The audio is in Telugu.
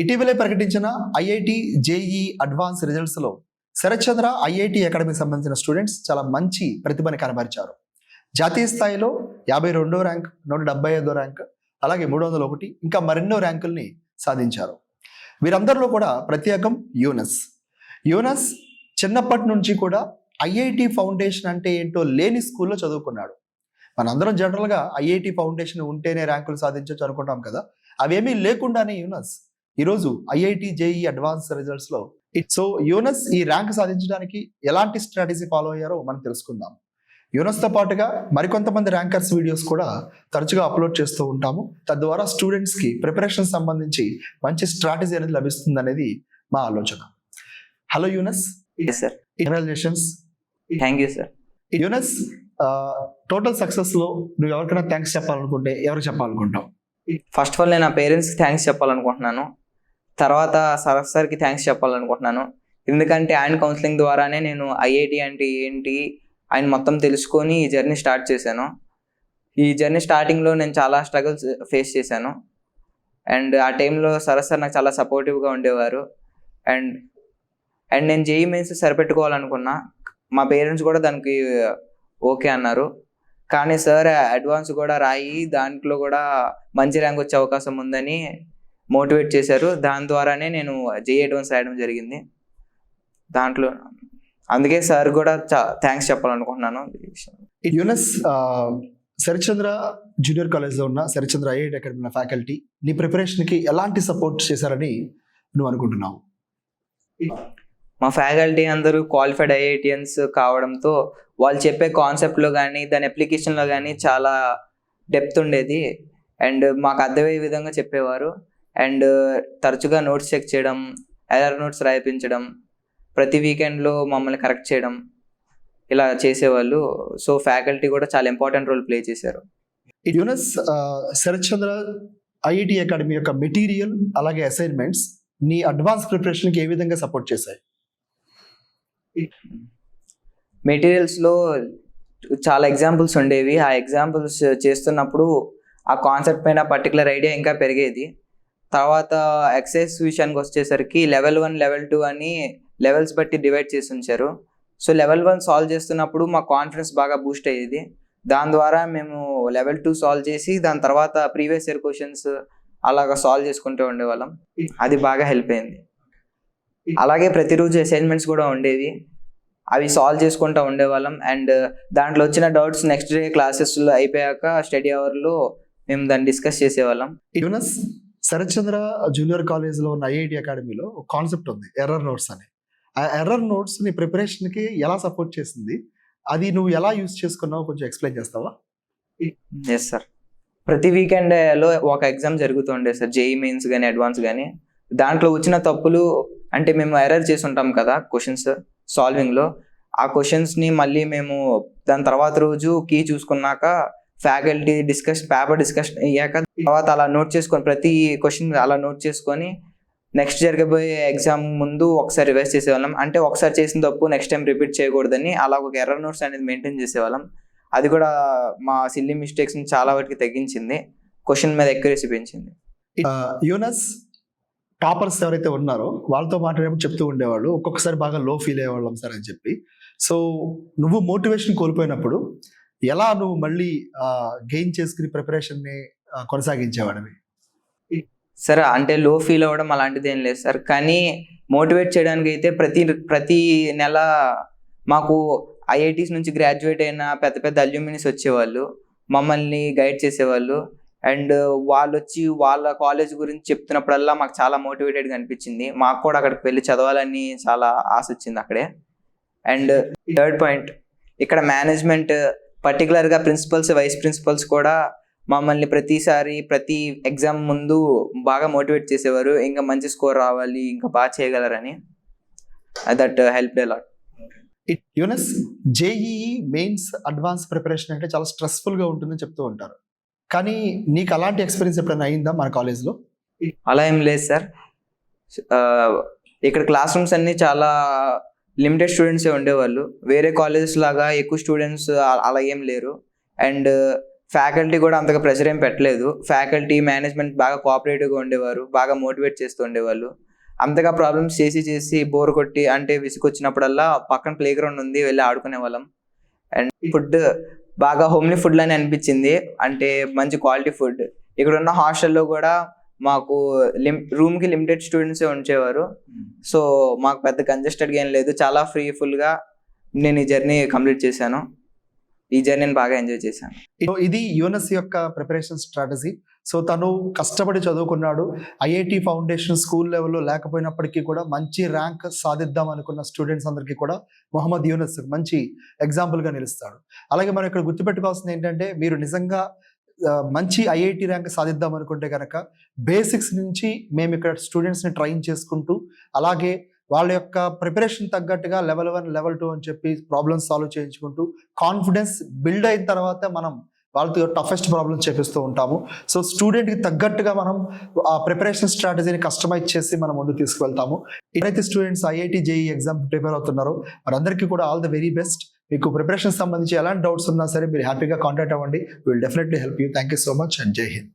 ఇటీవలే ప్రకటించిన ఐఐటి జేఈ అడ్వాన్స్ రిజల్ట్స్లో శరత్ చంద్ర ఐఐటి అకాడమీకి సంబంధించిన స్టూడెంట్స్ చాలా మంచి ప్రతిభని కనబరిచారు. జాతీయ స్థాయిలో 52వ ర్యాంక్, 175వ ర్యాంక్, అలాగే 301 ఇంకా మరెన్నో ర్యాంకుల్ని సాధించారు. వీరందరిలో కూడా ప్రత్యేకం యూనస్ చిన్నప్పటి నుంచి కూడా ఐఐటి ఫౌండేషన్ అంటే ఏంటో లేని స్కూల్లో చదువుకున్నాడు. మనందరం జనరల్గా ఐఐటి ఫౌండేషన్ ఉంటేనే ర్యాంకులు సాధించవచ్చు అనుకుంటాం కదా, అవేమీ లేకుండానే యూనస్ ఈరోజు ఐఐటి జేఈ అడ్వాన్స్ రిజల్ట్స్లో యూనస్ ఈ ర్యాంక్ సాధించడానికి ఎలాంటి స్ట్రాటజీ ఫాలో అయ్యారో మనం తెలుసుకుందాం. యూనస్తో పాటుగా మరికొంతమంది ర్యాంకర్స్ వీడియోస్ కూడా తరచుగా అప్లోడ్ చేస్తూ ఉంటాము. తద్వారా స్టూడెంట్స్కి ప్రిపరేషన్ సంబంధించి మంచి స్ట్రాటజీ అనేది లభిస్తుంది అనేది మా ఆలోచన. Hello Yunus. Sir, congratulations. Thank you sir. Yunus, total సక్సెస్లో నువ్వు ఎవరికైనా థ్యాంక్స్ చెప్పాలనుకుంటే ఎవరికి చెప్పాలనుకుంటావు? ఫస్ట్ ఆఫ్ ఆల్ నేను నా పేరెంట్స్కి థ్యాంక్స్ చెప్పాలనుకుంటున్నాను. తర్వాత శరత్ సార్కి థ్యాంక్స్ చెప్పాలనుకుంటున్నాను. ఎందుకంటే ఆయన కౌన్సిలింగ్ ద్వారానే నేను ఐఐటి అంటే ఏంటి ఆయన మొత్తం తెలుసుకొని ఈ జర్నీ స్టార్ట్ చేశాను. ఈ జర్నీ స్టార్టింగ్లో నేను చాలా స్ట్రగుల్స్ ఫేస్ చేశాను. అండ్ ఆ టైంలో శరత్ సార్ నాకు చాలా సపోర్టివ్గా ఉండేవారు. అండ్ నేను జేఈ మెయిన్స్ సరిపెట్టుకోవాలనుకున్నా. మా పేరెంట్స్ కూడా దానికి ఓకే అన్నారు. కానీ సార్ అడ్వాన్స్ కూడా రాయి, దాంట్లో కూడా మంచి ర్యాంక్ వచ్చే అవకాశం ఉందని మోటివేట్ చేశారు. దాని ద్వారానే నేను జేఈ అడ్వాన్స్ రాయడం జరిగింది. దాంట్లో అందుకే సార్ కూడా థ్యాంక్స్ చెప్పాలనుకుంటున్నాను. యూనస్, శరత్ చంద్ర జూనియర్ కాలేజ్లో ఉన్న శరత్ చంద్ర ఐఐటి అకాడమీ ఉన్న ఫ్యాకల్టీ నీ ప్రిపరేషన్కి ఎలాంటి సపోర్ట్ చేశారని నువ్వు అనుకుంటున్నావు? మా ఫ్యాకల్టీ అందరూ క్వాలిఫైడ్ ఐఐటియన్స్ కావడంతో వాళ్ళు చెప్పే కాన్సెప్ట్లో కానీ దాని అప్లికేషన్లో కానీ చాలా డెప్త్ ఉండేది. అండ్ మాకు అర్థమయ్యే విధంగా చెప్పేవారు. అండ్ తరచుగా నోట్స్ చెక్ చేయడం, ఎర్రర్ నోట్స్ రాయించడం, ప్రతి వీకెండ్లో మమ్మల్ని కరెక్ట్ చేయడం ఇలా చేసేవాళ్ళు. సో ఫ్యాకల్టీ కూడా చాలా ఇంపార్టెంట్ రోల్ ప్లే చేశారు. యూనస్, శరత్ చంద్ర ఐఐటి అకాడమీ యొక్క మెటీరియల్ అలాగే అసైన్మెంట్స్ నీ అడ్వాన్స్ ప్రిపరేషన్కి ఏ విధంగా సపోర్ట్ చేశాయి? మెటీరియల్స్లో చాలా ఎగ్జాంపుల్స్ ఉండేవి. ఆ ఎగ్జాంపుల్స్ చేస్తున్నప్పుడు ఆ కాన్సెప్ట్ పైన పర్టికులర్ ఐడియా ఇంకా పెరిగేది. తర్వాత ఎక్సైజ్ విషయానికి వచ్చేసరికి లెవెల్ 1, లెవెల్ 2 అని లెవెల్స్ బట్టి డివైడ్ చేసి ఉంచారు. సో లెవెల్ 1 సాల్వ్ చేస్తున్నప్పుడు మా కాన్ఫిడెన్స్ బాగా బూస్ట్ అయ్యేది. దాని ద్వారా మేము లెవెల్ 2 సాల్వ్ చేసి దాని తర్వాత ప్రీవియస్ ఇయర్ క్వశ్చన్స్ అలాగా సాల్వ్ చేసుకుంటూ ఉండేవాళ్ళం. అది బాగా హెల్ప్ అయింది. అలాగే ప్రతిరోజు అసైన్మెంట్స్ కూడా ఉండేవి, అవి సాల్వ్ చేసుకుంటూ ఉండేవాళ్ళం. అండ్ దాంట్లో వచ్చిన డౌట్స్ నెక్స్ట్ డే క్లాసెస్లో అయిపోయాక స్టడీ అవర్లో మేము దాన్ని డిస్కస్ చేసేవాళ్ళం. యూనస్, శరత్ చంద్ర జూనియర్ కాలేజ్లో ఉన్న ఐఐటి అకాడమీలో ఒక కాన్సెప్ట్ ఉంది, ఎర్రర్ నోట్స్ అని. ఆ ఎర్రర్ నోట్స్ నీ ప్రిపరేషన్కి ఎలా సపోర్ట్ చేసింది, అది నువ్వు ఎలా యూజ్ చేసుకున్నావు కొంచెం ఎక్స్ప్లెయిన్ చేస్తావా? ఎస్ సార్, ప్రతి వీకెండ్లో ఒక ఎగ్జామ్ జరుగుతుండే సార్, జేఈ మెయిన్స్ కానీ అడ్వాన్స్ కానీ. దాంట్లో వచ్చిన తప్పులు అంటే మేము ఎర్రర్ చేసి ఉంటాం కదా క్వశ్చన్స్ సాల్వింగ్లో, ఆ క్వశ్చన్స్ని మళ్ళీ మేము దాని తర్వాత రోజు కీ చూసుకున్నాక ఫ్యాకల్టీ పేపర్ డిస్కషన్ అయ్యాక తర్వాత అలా నోట్ చేసుకొని ప్రతి క్వశ్చన్ అలా నోట్ చేసుకొని నెక్స్ట్ జరగబోయే ఎగ్జామ్ ముందు ఒకసారి రివైజ్ చేసేవాళ్ళం. అంటే ఒకసారి చేసిన తప్పు నెక్స్ట్ టైం రిపీట్ చేయకూడదని అలా ఒక ఎర్రర్ నోట్స్ అనేది మెయింటైన్ చేసేవాళ్ళం. అది కూడా మా సిల్లీ మిస్టేక్స్ని చాలా వాటికి తగ్గించింది, క్వశ్చన్ మీద ఎక్యురసీ పెంచింది. యూనస్, టాపర్స్ ఎవరైతే ఉన్నారో వాళ్ళతో మాట్లాడేప్పుడు చెప్తూ ఉండేవాళ్ళు ఒక్కొక్కసారి బాగా లో ఫీల్ అయ్యేవాళ్ళం సార్ అని చెప్పి. సో నువ్వు మోటివేషన్ కోల్పోయినప్పుడు ఎలా నువ్వు మళ్ళీ గెయిన్ చేసుకుని ప్రిపరేషన్ని కొనసాగించేవాడివి? సార్ అంటే లో ఫీల్ అవ్వడం అలాంటిది ఏం లేదు సార్, కానీ మోటివేట్ చేయడానికి అయితే ప్రతి నెల మాకు ఐఐటీస్ నుంచి గ్రాడ్యుయేట్ అయిన పెద్ద పెద్ద అల్యూమినిస్ వచ్చేవాళ్ళు, మమ్మల్ని గైడ్ చేసేవాళ్ళు. అండ్ వాళ్ళు వచ్చి వాళ్ళ కాలేజ్ గురించి చెప్తున్నప్పుడల్లా మాకు చాలా మోటివేటెడ్గా అనిపించింది. మాకు కూడా అక్కడికి వెళ్ళి చదవాలని చాలా ఆశ వచ్చింది అక్కడే. అండ్ థర్డ్ పాయింట్, ఇక్కడ మేనేజ్మెంట్ పర్టికులర్గా ప్రిన్సిపల్స్, వైస్ ప్రిన్సిపల్స్ కూడా మమ్మల్ని ప్రతిసారి ప్రతి ఎగ్జామ్ ముందు బాగా మోటివేట్ చేసేవారు, ఇంకా మంచి స్కోర్ రావాలి, ఇంకా బాగా చేయగలరని. That help a lot. Yunus, JEE mains advance preparation అంటే చాలా స్ట్రెస్ఫుల్గా ఉంటుందని చెప్తూ ఉంటారు, కానీ నీకు అలాంటి ఎక్స్పీరియన్స్ ఎప్పుడైనా అయిందా మన కాలేజ్లో? అలా ఏం లేదు సార్. ఇక్కడ క్లాస్ రూమ్స్ అన్నీ చాలా లిమిటెడ్ స్టూడెంట్సే ఉండేవాళ్ళు. వేరే కాలేజెస్ లాగా ఎక్కువ స్టూడెంట్స్ అలా ఏం లేరు. అండ్ ఫ్యాకల్టీ కూడా అంతగా ప్రెషర్ ఏం పెట్టలేదు. ఫ్యాకల్టీ మేనేజ్మెంట్ బాగా కోఆపరేటివ్గా ఉండేవారు, బాగా మోటివేట్ చేస్తూ ఉండేవాళ్ళు. అంతగా ప్రాబ్లమ్స్ చేసి బోర్ కొట్టి అంటే విసుకొచ్చినప్పుడల్లా పక్కన ప్లే గ్రౌండ్ ఉంది, వెళ్ళి ఆడుకునే వాళ్ళం. అండ్ ఫుడ్ బాగా హోమ్లీ ఫుడ్ లానే అనిపించింది, అంటే మంచి క్వాలిటీ ఫుడ్. ఇక్కడ ఉన్న హాస్టల్లో కూడా మాకు రూమ్కి లిమిటెడ్ స్టూడెంట్సే ఉంచేవారు. సో మాకు పెద్ద కంజెస్టెడ్గా ఏం లేదు, చాలా ఫ్రీఫుల్గా నేను ఈ జర్నీ కంప్లీట్ చేశాను. ఈ జర్నీని బాగా ఎంజాయ్ చేశాను. ఇది యూనస్ యొక్క ప్రిపరేషన్ స్ట్రాటజీ. సో తను కష్టపడి చదువుకున్నాడు. ఐఐటి ఫౌండేషన్ స్కూల్ లెవెల్లో లేకపోయినప్పటికీ కూడా మంచి ర్యాంక్ సాధిద్దాం అనుకున్న స్టూడెంట్స్ అందరికీ కూడా మొహమ్మద్ యూనస్ మంచి ఎగ్జాంపుల్గా నిలుస్తాడు. అలాగే మనం ఇక్కడ గుర్తుపెట్టుకోవాల్సింది ఏంటంటే, మీరు నిజంగా మంచి ఐఐటి ర్యాంక్ సాధిద్దాం అనుకుంటే కనుక బేసిక్స్ నుంచి మేము ఇక్కడ స్టూడెంట్స్ని ట్రైన్ చేసుకుంటూ, అలాగే వాళ్ళ యొక్క ప్రిపరేషన్ తగ్గట్టుగా లెవెల్ 1 లెవెల్ 2 అని చెప్పి ప్రాబ్లమ్స్ సాల్వ్ చేయించుకుంటూ కాన్ఫిడెన్స్ బిల్డ్ అయిన తర్వాత మనం వాళ్ళతో టఫెస్ట్ ప్రాబ్లమ్స్ చేపిస్తూ ఉంటాము. సో స్టూడెంట్కి తగ్గట్టుగా మనం ఆ ప్రిపరేషన్ స్ట్రాటజీని కస్టమైజ్ చేసి మనం ముందుకు తీసుకువెళ్తాము. ఎప్పుడైతే students IIT JEE exam prepare అవుతున్నారో వారందరికీ కూడా ఆల్ ద వెరీ బెస్ట్. మీకు ప్రిపరేషన్ సంబంధించి ఎలాంటి డౌట్స్ ఉన్నా సరే మీరు హ్యాపీగా కాంటాక్ట్ అవ్వండి. Will definitely help you. Thank you so much and జై హింద్.